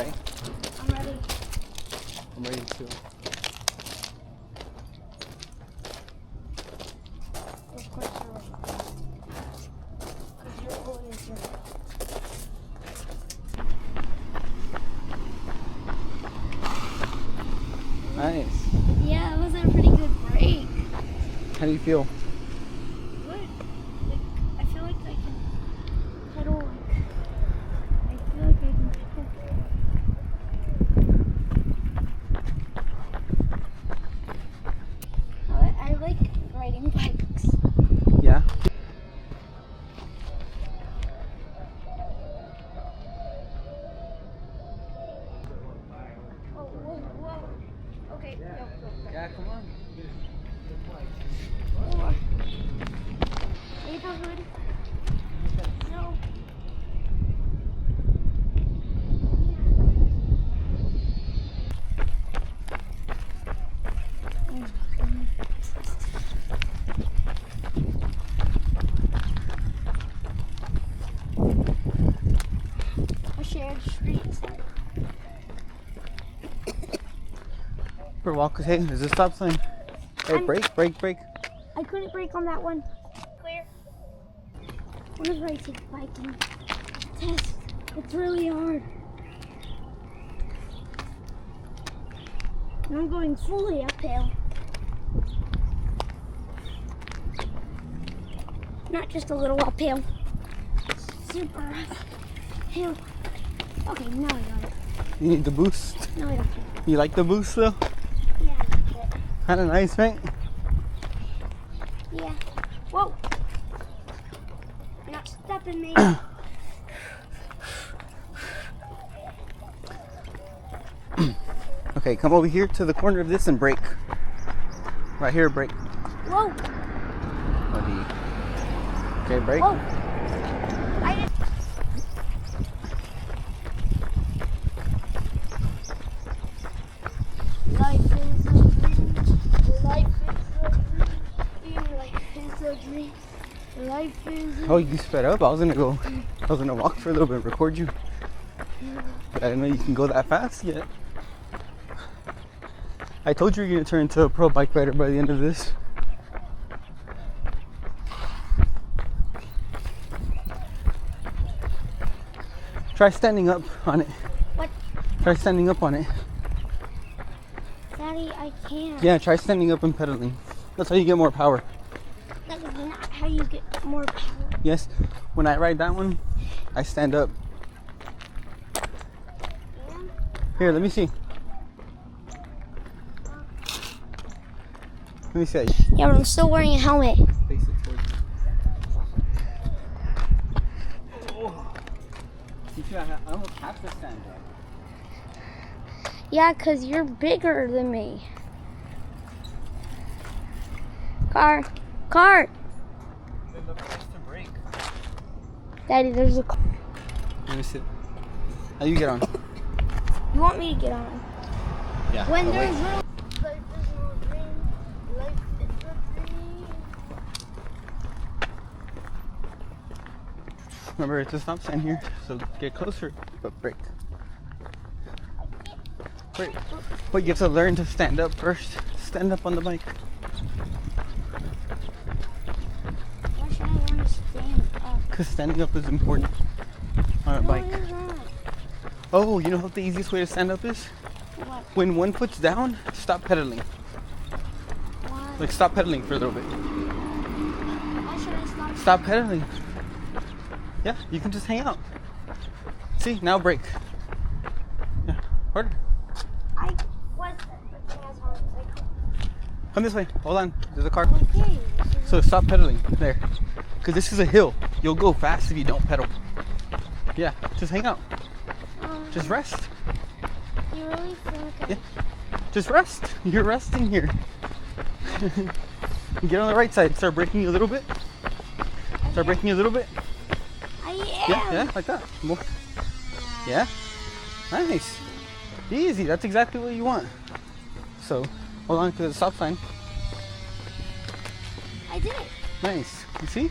right? I'm ready. I'm ready too. Of course you're ready. Because you're always ready. Nice. Yeah, it was a pretty good break. How do you feel? Good. Like, I feel like I can pedal. I feel like I can pedal. I like riding bikes. Yeah. Oh, whoa, whoa. Okay, go. Yeah, come on. Or neighborhood. No. A shared street. For walk, hey, there's a stop sign. Hey, brake. I couldn't brake on that one. Clear. Whenever I take biking test, it's really hard. And I'm going fully uphill. Not just a little uphill. Super uphill. Okay, now I got it. You need the boost. No, I don't. You like the boost though? Yeah, I like it. Kind of nice, right? Yeah. Whoa. You're not stopping me. Okay, come over here to the corner of this and brake. Right here, brake. Whoa. Okay, brake. Whoa. I didn't. Life is a dream. Life is a dream. Life is a Oh, you sped up. I was gonna walk for a little bit and record you. But I didn't know you can go that fast yet. I told you you're gonna turn into a pro bike rider by the end of this. Try standing up on it. What? Try standing up on it. Daddy, I can't. Yeah, try standing up and pedaling. That's how you get more power. That is not how you get more power. Yes, when I ride that one, I stand up. And Here, let me see. Let me see. yeah, but I'm still wearing a helmet. Face it towards you. Oh. You see, I almost have to stand up. Yeah, because you're bigger than me. Car. Daddy, there's a car. Let me see. How you get on? You want me to get on? Yeah. When Oh, there's wait. no life is no dream. Life is a dream. Remember, it's a stop sign here, so get closer, but brake. Brake. But you have to learn to stand up first. Stand up on the bike. Why should I want to stand up? Because standing up is important on a bike. No, it isn't. Oh, you know what the easiest way to stand up is? What? When one foot's down, stop pedaling. Why? Like, stop pedaling for a little bit. Why should I stop? Stop pedaling. Yeah, you can just hang out. See, now brake. Yeah, harder. I was working as hard as I could. Come this way. Hold on. There's a car. Okay. So stop pedaling there. Because this is a hill. You'll go fast if you don't pedal. Yeah, just hang out. Just rest. You really think I... Yeah. Just rest. You're resting here. Get on the right side. Start braking a little bit. Start braking a little bit. I am. Yeah, like that. More. Yeah. Nice. Easy. That's exactly what you want. So, hold on to the stop sign. I did it. Nice. You see?